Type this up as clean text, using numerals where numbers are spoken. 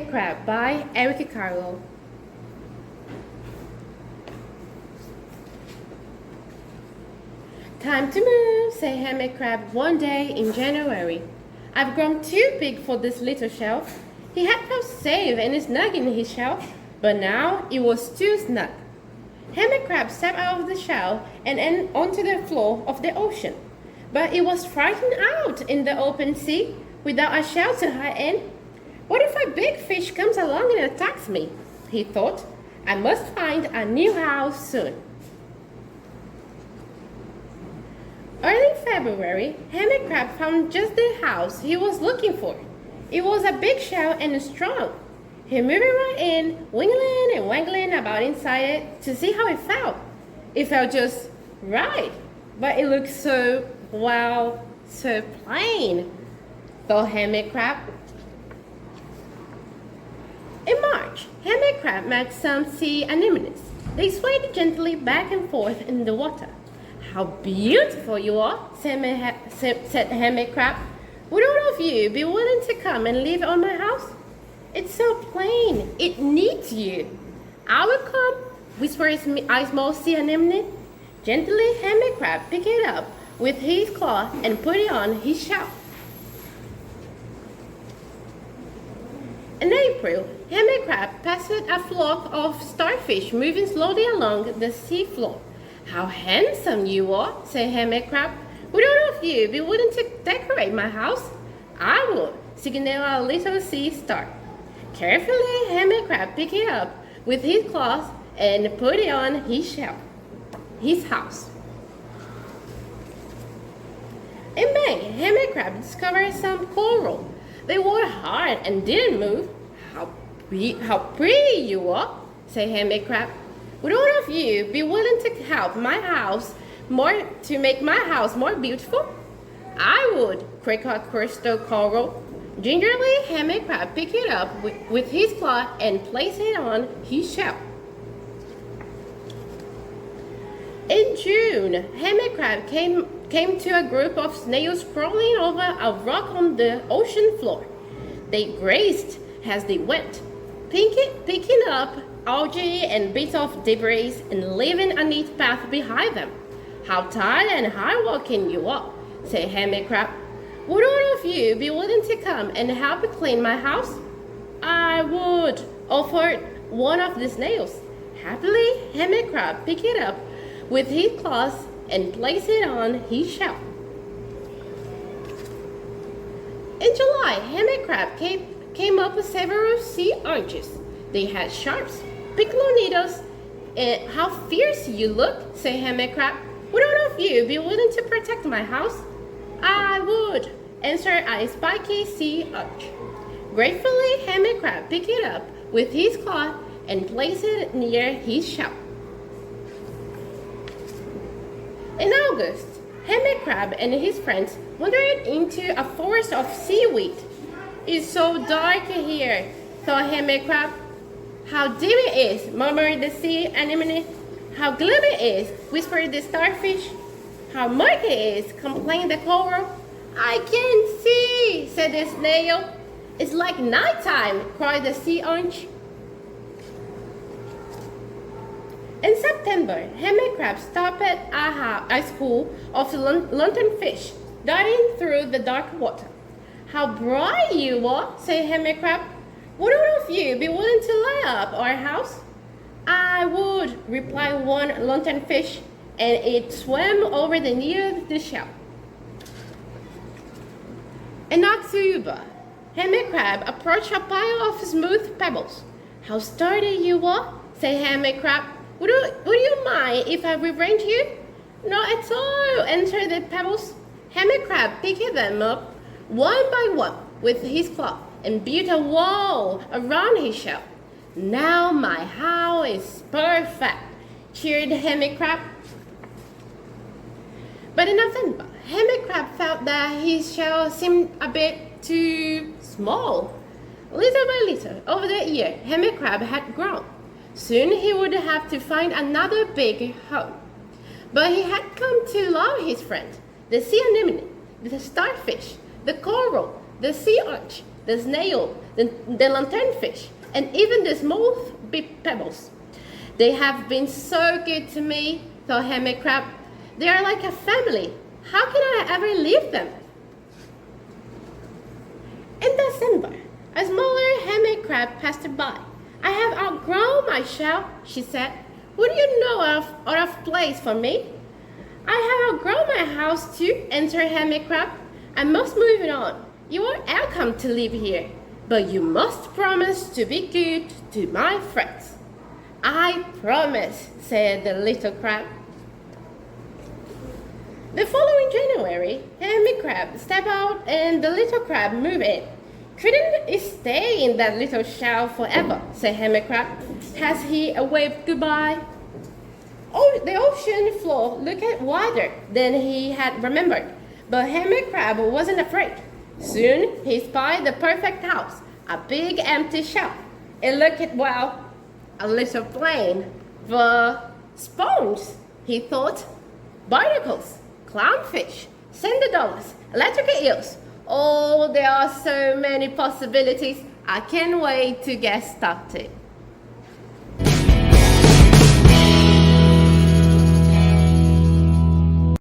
Hermit Crab by Eric Carle. Time to move, said Hermit Crab one day in January. I've grown too big for this little shell. He had felt safe and snug in his shell, but now it was too snug. Hermit Crab stepped out of the shell and onto the floor of the ocean. But it was frightened out in the open sea without a shell to hide in. What if a big fish comes along and attacks me? He thought. I must find a new house soon. Early February, Hermit Crab found just the house he was looking for. It was a big shell and strong. He moved right in, wiggling and waggling about inside it to see how it felt. It felt just right, but it looked so plain, thought Hermit Crab. In March, Hermit Crab met some sea anemones. They swayed gently back and forth in the water. How beautiful you are, said Hermit Crab. Would all of you be willing to come and live on my house? It's so plain, it needs you. I will come, whispered a small sea anemone. Gently, Hermit Crab picked it up with his claw and put it on his shell. In April, Hermit Crab passed a flock of starfish moving slowly along the sea floor. How handsome you are, said Hermit Crab. Would all of you be willing to decorate my house? I would, signaled a little sea star. Carefully, Hermit Crab picked it up with his claws and put it on his house. In May, Hermit Crab discovered some coral. They were hard and didn't move. How pretty you are, said Hermit Crab. Would all of you be willing to help to make my house more beautiful? I would, cried a crystal coral. Gingerly, Hermit Crab picked it up with his claw and placed it on his shell. In June, Hermit Crab came to a group of snails crawling over a rock on the ocean floor. They grazed as they went, picking up algae and bits of debris and leaving a neat path behind them. How tired and hard-working you are, said Hermit Crab. Would all of you be willing to come and help clean my house? I would, offered one of the snails. Happily, Hermit Crab picked it up with his claws and placed it on his shell. In July, Hermit Crab came up with several sea urchins. They had sharps, piccolo needles. How fierce you look, said Hermit Crab. Would all of you be willing to protect my house? I would, answered a spiky sea urchin. Gratefully, Hermit Crab picked it up with his claw and placed it near his shell. In August, Hermit Crab and his friends wandered into a forest of seaweed. It's so dark here, thought Hermit Crab. How dim it is, murmured the sea anemone. How gloomy it is, whispered the starfish. How murky it is, complained the coral. I can't see, said the snail. It's like nighttime, cried the sea urchin. In September, Hermit Crab stopped at a school of lanternfish darting through the dark water. How bright you are, said Hermit Crab. Would all of you be willing to light up our house? I would, replied one lanternfish, and it swam over near the shell. In October, Hermit Crab approached a pile of smooth pebbles. How sturdy you are, said Hermit Crab. Would you mind if I rearrange you? Not at all, answered the pebbles. Hermit Crab picked them up one by one with his claw and built a wall around his shell. Now my house is perfect, cheered Hermit Crab. But in November, Hermit Crab felt that his shell seemed a bit too small. Little by little, over the year, Hermit Crab had grown. Soon he would have to find another big home. But he had come to love his friend, the sea anemone, the starfish, the coral, the sea urchin, the snail, the lanternfish, and even the small pebbles. They have been so good to me, thought Hermit Crab. They are like a family. How can I ever leave them? In December, a smaller hermit crab passed by. I have outgrown my shell, she said. Would you know of place for me? I have outgrown my house too, answered Hermit Crab. I must move on. You are welcome to live here, but you must promise to be good to my friends. I promise, said the little crab. The following January, Hermit Crab stepped out and the little crab moved in. Couldn't it stay in that little shell forever, said Hermit Crab, as he waved goodbye. Oh, the ocean floor looked wider than he had remembered, but Hermit Crab wasn't afraid. Soon he spied the perfect house, a big empty shell. It looked, well, a little plain. The spoons, he thought, barnacles, clownfish, cinderdollars, electric eels. Oh, there are so many possibilities. I can't wait to get started.